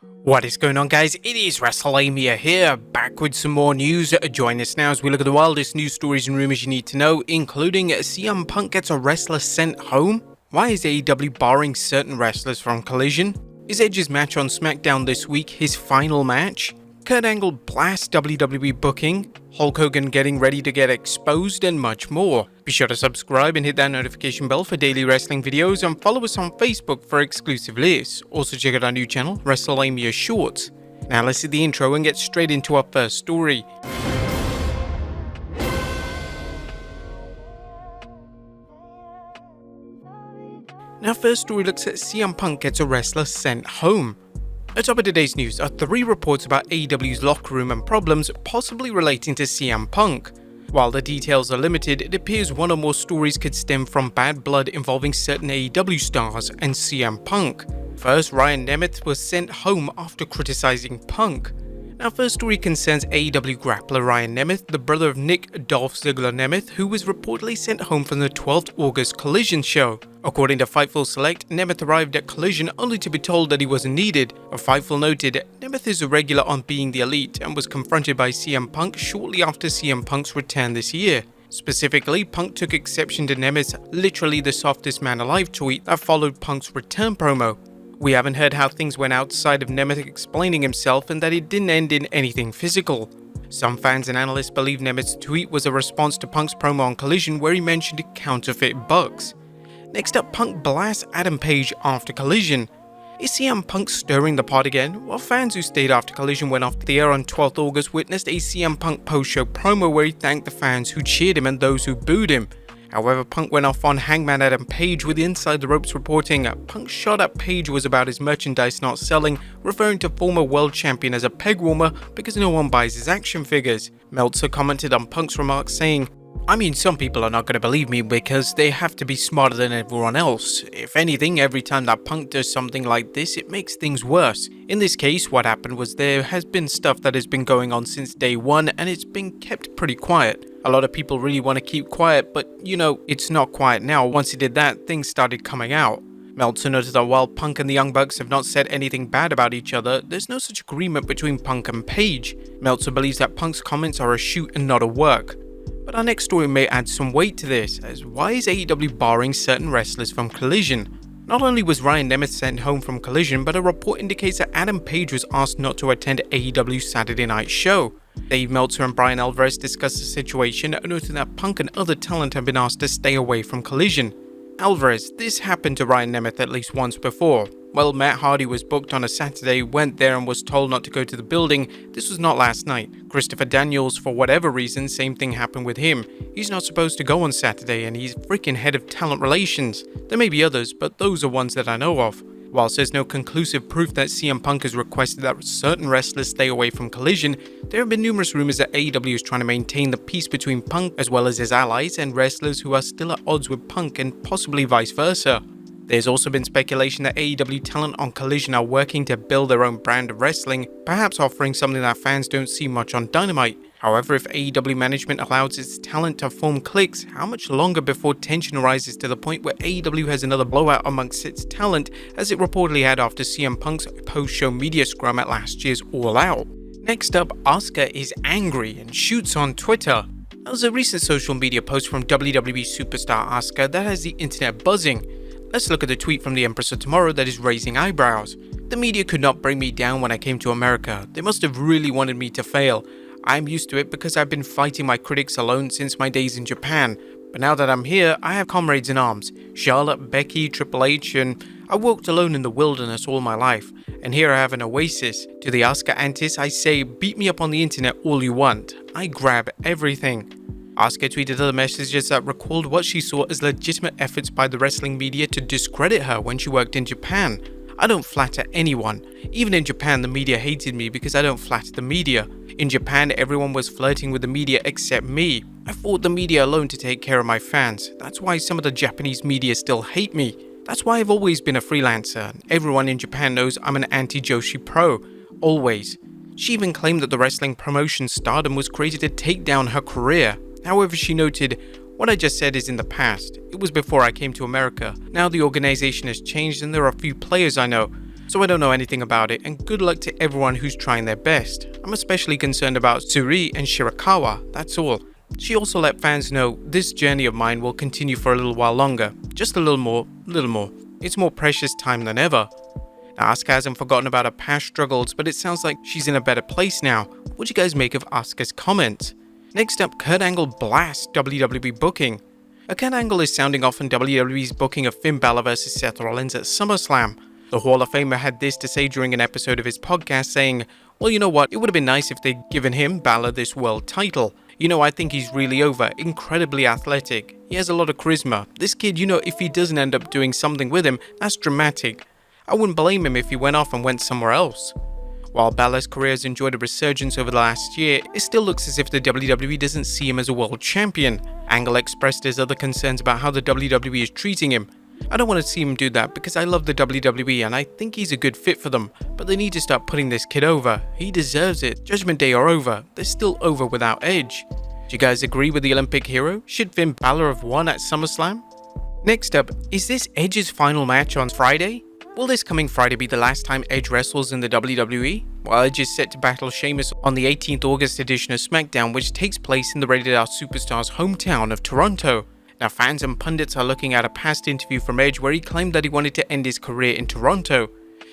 What is going on, guys? It is Wrestlelamia here, back with some more news. Join us now as we look at the wildest news stories and rumors you need to know, including CM Punk gets a wrestler sent home? Why is AEW barring certain wrestlers from Collision? Is Edge's match on Smackdown this week his final match? Kurt Angle blasts WWE booking, Hulk Hogan getting ready to get exposed, and much more. Be sure to subscribe and hit that notification bell for daily wrestling videos, and follow us on Facebook for exclusive lists. Also check out our new channel, Wrestlelamia Shorts. Now let's hit the intro and get straight into our first story. Now first story looks at CM Punk gets a wrestler sent home. At top of today's news are 3 reports about AEW's locker room and problems possibly relating to CM Punk. While the details are limited, it appears one or more stories could stem from bad blood involving certain AEW stars and CM Punk. First, Ryan Nemeth was sent home after criticizing Punk. Now first story concerns AEW grappler Ryan Nemeth, the brother of Nick Dolph Ziggler Nemeth, who was reportedly sent home from the 12th August Collision show. According to Fightful Select, Nemeth arrived at Collision only to be told that he wasn't needed. Fightful noted, Nemeth is a regular on Being the Elite and was confronted by CM Punk shortly after CM Punk's return this year. Specifically, Punk took exception to Nemeth's "literally the softest man alive" tweet that followed Punk's return promo. We haven't heard how things went outside of Nemeth explaining himself and that it didn't end in anything physical. Some fans and analysts believe Nemeth's tweet was a response to Punk's promo on Collision where he mentioned counterfeit bucks. Next up, Punk blasts Adam Page after Collision. Is CM Punk stirring the pot again? Well, fans who stayed after Collision went off the air on 12th August witnessed a CM Punk post-show promo where he thanked the fans who cheered him and those who booed him. However, Punk went off on Hangman Adam Page with Inside the Ropes reporting Punk's shot at Page was about his merchandise not selling, referring to former world champion as a peg warmer because no one buys his action figures. Meltzer commented on Punk's remarks saying, "I mean, some people are not going to believe me because they have to be smarter than everyone else. If anything, every time that Punk does something like this, it makes things worse. In this case, what happened was there has been stuff that has been going on since day one and it's been kept pretty quiet. A lot of people really want to keep quiet, but it's not quiet now. Once he did that, things started coming out." Meltzer noted that while Punk and the Young Bucks have not said anything bad about each other, there's no such agreement between Punk and Page. Meltzer believes that Punk's comments are a shoot and not a work. But our next story may add some weight to this, as why is AEW barring certain wrestlers from Collision? Not only was Ryan Nemeth sent home from Collision, but a report indicates that Adam Page was asked not to attend AEW's Saturday night show. Dave Meltzer and Brian Alvarez discussed the situation, noting that Punk and other talent have been asked to stay away from Collision. Alvarez, this happened to Ryan Nemeth at least once before. Well, Matt Hardy was booked on a Saturday, went there and was told not to go to the building. This was not last night. Christopher Daniels, for whatever reason, same thing happened with him. He's not supposed to go on Saturday and he's freaking head of talent relations. There may be others, but those are ones that I know of. Whilst there's no conclusive proof that CM Punk has requested that certain wrestlers stay away from Collision, there have been numerous rumors that AEW is trying to maintain the peace between Punk as well as his allies and wrestlers who are still at odds with Punk and possibly vice versa. There's also been speculation that AEW talent on Collision are working to build their own brand of wrestling, perhaps offering something that fans don't see much on Dynamite. However, if AEW management allows its talent to form cliques, how much longer before tension arises to the point where AEW has another blowout amongst its talent, as it reportedly had after CM Punk's post-show media scrum at last year's All Out? Next up, Asuka is angry and shoots on Twitter. There was a recent social media post from WWE superstar Asuka that has the internet buzzing. Let's look at the tweet from the Empress of Tomorrow that is raising eyebrows. "The media could not bring me down when I came to America. They must have really wanted me to fail. I'm used to it because I've been fighting my critics alone since my days in Japan. But now that I'm here, I have comrades in arms. Charlotte, Becky, Triple H, and I walked alone in the wilderness all my life. And here I have an oasis. To the Asuka Antis, I say, beat me up on the internet all you want. I grab everything." Asuka tweeted other messages that recalled what she saw as legitimate efforts by the wrestling media to discredit her when she worked in Japan. "I don't flatter anyone. Even in Japan, the media hated me because I don't flatter the media. In Japan, everyone was flirting with the media except me. I fought the media alone to take care of my fans. That's why some of the Japanese media still hate me. That's why I've always been a freelancer. Everyone in Japan knows I'm an anti-Joshi pro. Always." She even claimed that the wrestling promotion Stardom was created to take down her career. However, she noted, "What I just said is in the past. It was before I came to America. Now the organization has changed and there are a few players I know. so I don't know anything about it, and good luck to everyone who's trying their best. I'm especially concerned about Suri and Shirakawa, that's all. She also let fans know this journey of mine will continue for a little while longer, just a little more. It's more precious time than ever. Now, Asuka hasn't forgotten about her past struggles, but it sounds like she's in a better place now. What do you guys make of Asuka's comment? Next up, Kurt Angle blasts WWE booking. Kurt Angle is sounding off on WWE's booking of Finn Balor vs Seth Rollins at SummerSlam. The Hall of Famer had this to say during an episode of his podcast, saying, "Well, you know what, it would have been nice if they'd given him, Balor, this world title. You know, I think he's really over, incredibly athletic. He has a lot of charisma. This kid, you know, if he doesn't end up doing something with him, that's dramatic. I wouldn't blame him if he went off and went somewhere else." While Balor's career has enjoyed a resurgence over the last year, it still looks as if the WWE doesn't see him as a world champion. Angle expressed his other concerns about how the WWE is treating him. "I don't want to see him do that because I love the WWE and I think he's a good fit for them, but they need to start putting this kid over. He deserves it. Judgment Day are over. They're still over without Edge." Do you guys agree with the Olympic hero? Should Finn Balor have won at SummerSlam? Next up, is this Edge's final match on Friday? Will this coming Friday be the last time Edge wrestles in the WWE? Well, Edge is set to battle Sheamus on the 18th August edition of Smackdown, which takes place in the Rated R Superstar's hometown of Toronto. Now, fans and pundits are looking at a past interview from Edge where he claimed that he wanted to end his career in Toronto.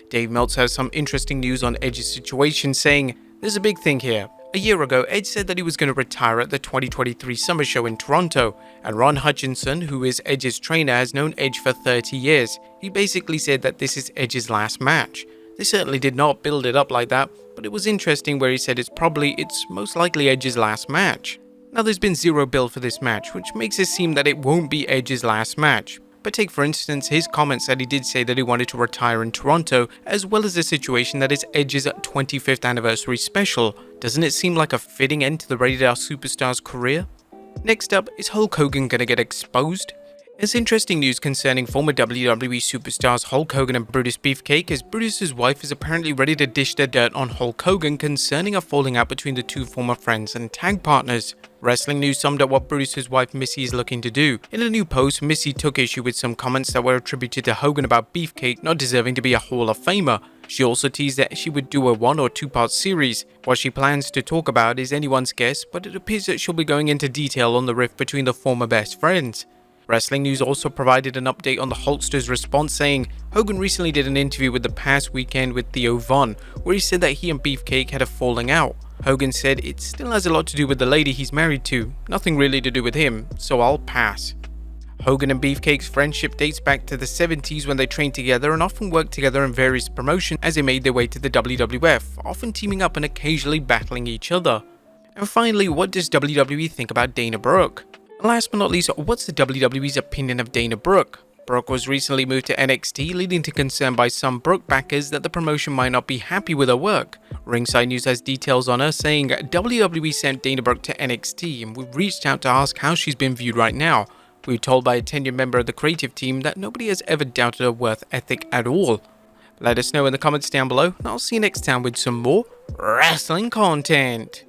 Dave Meltzer has some interesting news on Edge's situation, saying, "There's a big thing here. A year ago, Edge said that he was going to retire at the 2023 Summer Show in Toronto, and Ron Hutchinson, who is Edge's trainer, has known Edge for 30 years. He basically said that this is Edge's last match. They certainly did not build it up like that, but it was interesting where he said it's most likely Edge's last match. Now, there's been zero build for this match, which makes it seem that it won't be Edge's last match. But take for instance his comments that he did say that he wanted to retire in Toronto, as well as the situation that is Edge's 25th anniversary special. Doesn't it seem like a fitting end to the Rated R Superstar's career? Next up, is Hulk Hogan gonna get exposed? There's interesting news concerning former WWE superstars Hulk Hogan and Brutus Beefcake, as Brutus's wife is apparently ready to dish their dirt on Hulk Hogan concerning a falling out between the two former friends and tag partners. Wrestling News summed up what Brutus's wife Missy is looking to do. In a new post, Missy took issue with some comments that were attributed to Hogan about Beefcake not deserving to be a Hall of Famer. She also teased that she would do a 1 or 2 part series. What she plans to talk about is anyone's guess, but it appears that she'll be going into detail on the rift between the former best friends. Wrestling News also provided an update on the Hulkster's response, saying Hogan recently did an interview with The Past Weekend with Theo Von, where he said that he and Beefcake had a falling out. Hogan said it still has a lot to do with the lady he's married to, nothing really to do with him, so I'll pass. Hogan and Beefcake's friendship dates back to the 70s when they trained together and often worked together in various promotions as they made their way to the WWF, often teaming up and occasionally battling each other. And finally, what does WWE think about Dana Brooke? Last but not least, what's the WWE's opinion of Dana Brooke? Brooke was recently moved to NXT, leading to concern by some Brooke backers that the promotion might not be happy with her work. Ringside News has details on her, saying WWE sent Dana Brooke to NXT and we've reached out to ask how she's been viewed right now. We were told by a tenured member of the creative team that nobody has ever doubted her work ethic at all. Let us know in the comments down below, and I'll see you next time with some more wrestling content.